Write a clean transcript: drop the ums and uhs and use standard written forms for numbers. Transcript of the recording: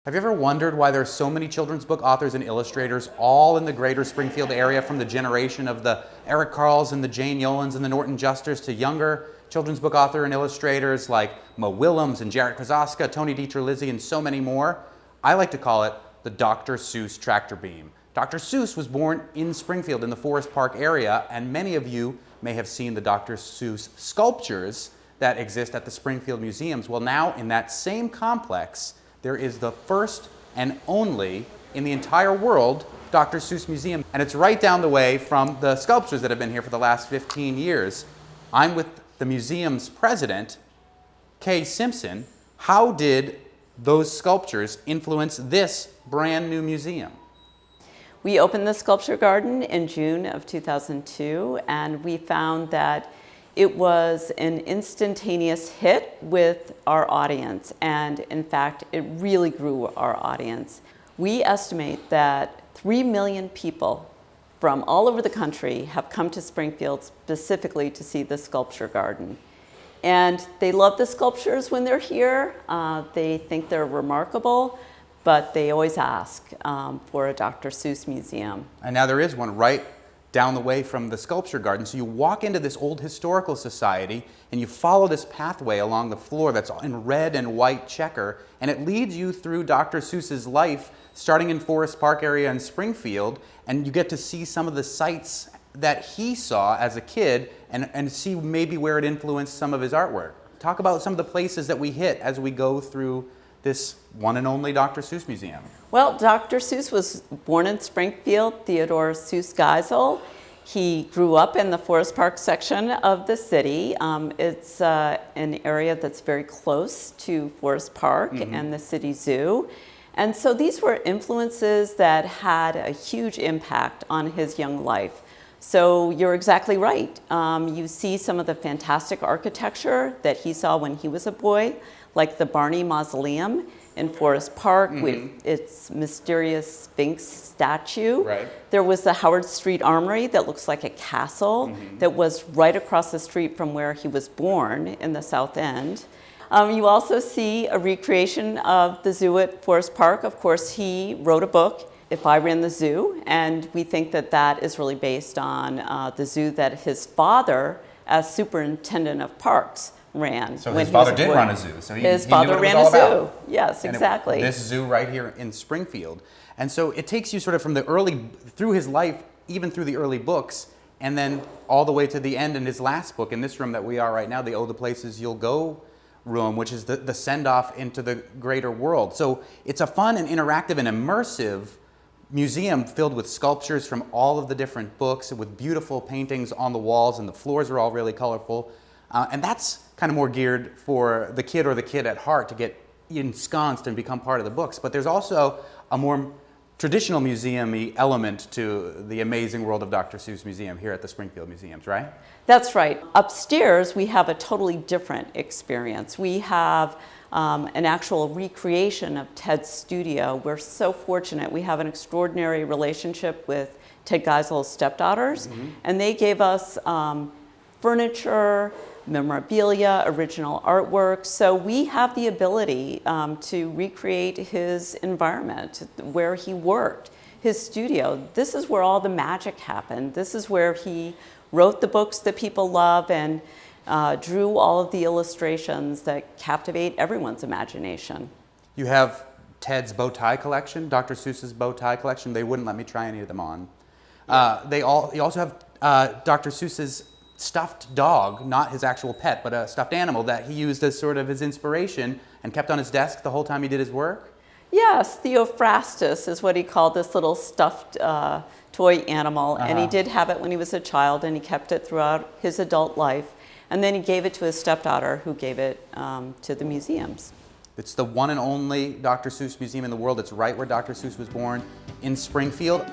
Have you ever wondered why there are so many children's book authors and illustrators all in the greater Springfield area, from the generation of the Eric Carls and the Jane Yolans and the Norton Justers to younger children's book author and illustrators like Mo Willems and Jarrett Krasaska, Tony Dieter-Lizzie, and so many more? I like to call it the Dr. Seuss tractor beam. Dr. Seuss was born in Springfield in the Forrest Park area, and many of you may have seen the Dr. Seuss sculptures that exist at the Springfield Museums. Well, now in that same complex, there is the first and only in the entire world Dr. Seuss Museum, and it's right down the way from the sculptures that have been here for the last 15 years. I'm with the museum's president, Kay Simpson. How did those sculptures influence this brand new museum? We opened the sculpture garden in June of 2002, and we found that it was an instantaneous hit with our audience, and in fact, it really grew our audience. We estimate that 3 million people from all over the country have come to Springfield specifically to see the sculpture garden. And they love the sculptures when they're here. They think they're remarkable, but they always ask for a Dr. Seuss museum. And now there is one right down the way from the sculpture garden. So you walk into this old historical society and you follow this pathway along the floor that's in red and white checker, and it leads you through Dr. Seuss's life, starting in Forrest Park area in Springfield, and you get to see some of the sights that he saw as a kid and see maybe where it influenced some of his artwork. Talk about some of the places that we hit as we go through this one and only Dr. Seuss Museum. Well, Dr. Seuss was born in Springfield, Theodore Seuss Geisel. He grew up in the Forest Park section of the city. It's an area that's very close to Forest Park and the city zoo. And so these were influences that had a huge impact on his young life. So you're exactly right. You see some of the fantastic architecture that he saw when he was a boy, like the Barney Mausoleum in Forest Park with its mysterious Sphinx statue. Right. There was the Howard Street Armory that looks like a castle that was right across the street from where he was born in the South End. You also see a recreation of the zoo at Forest Park. Of course, he wrote a book, If I Ran the Zoo, and we think that that is really based on the zoo that his father, as superintendent of parks, ran. So his father did run a zoo. So his father ran a zoo. Yes, exactly. This zoo right here in Springfield. And so it takes you sort of from the early, through his life, even through the early books, and then all the way to the end in his last book, in this room that we are right now, the Oh, the Places You'll Go room, which is the send-off into the greater world. So it's a fun and interactive and immersive museum filled with sculptures from all of the different books, with beautiful paintings on the walls, and the floors are all really colorful. And that's kind of more geared for the kid or the kid at heart to get ensconced and become part of the books. But there's also a more traditional museum-y element to the amazing world of Dr. Seuss Museum here at the Springfield Museums, right? That's right. Upstairs, we have a totally different experience. We have an actual recreation of Ted's studio. We're so fortunate. We have an extraordinary relationship with Ted Geisel's stepdaughters, and they gave us furniture, memorabilia, original artwork. So we have the ability to recreate his environment, where he worked, his studio. This is where all the magic happened. This is where he wrote the books that people love and drew all of the illustrations that captivate everyone's imagination. You have Ted's bow tie collection, Dr. Seuss's bow tie collection. They wouldn't let me try any of them on. You also have Dr. Seuss's stuffed dog, not his actual pet, but a stuffed animal that he used as sort of his inspiration and kept on his desk the whole time he did his work? Yes, Theophrastus is what he called this little stuffed toy animal, and he did have it when he was a child, and he kept it throughout his adult life, and then he gave it to his stepdaughter, who gave it to the museums. It's the one and only Dr. Seuss Museum in the world. It's right where Dr. Seuss was born, in Springfield.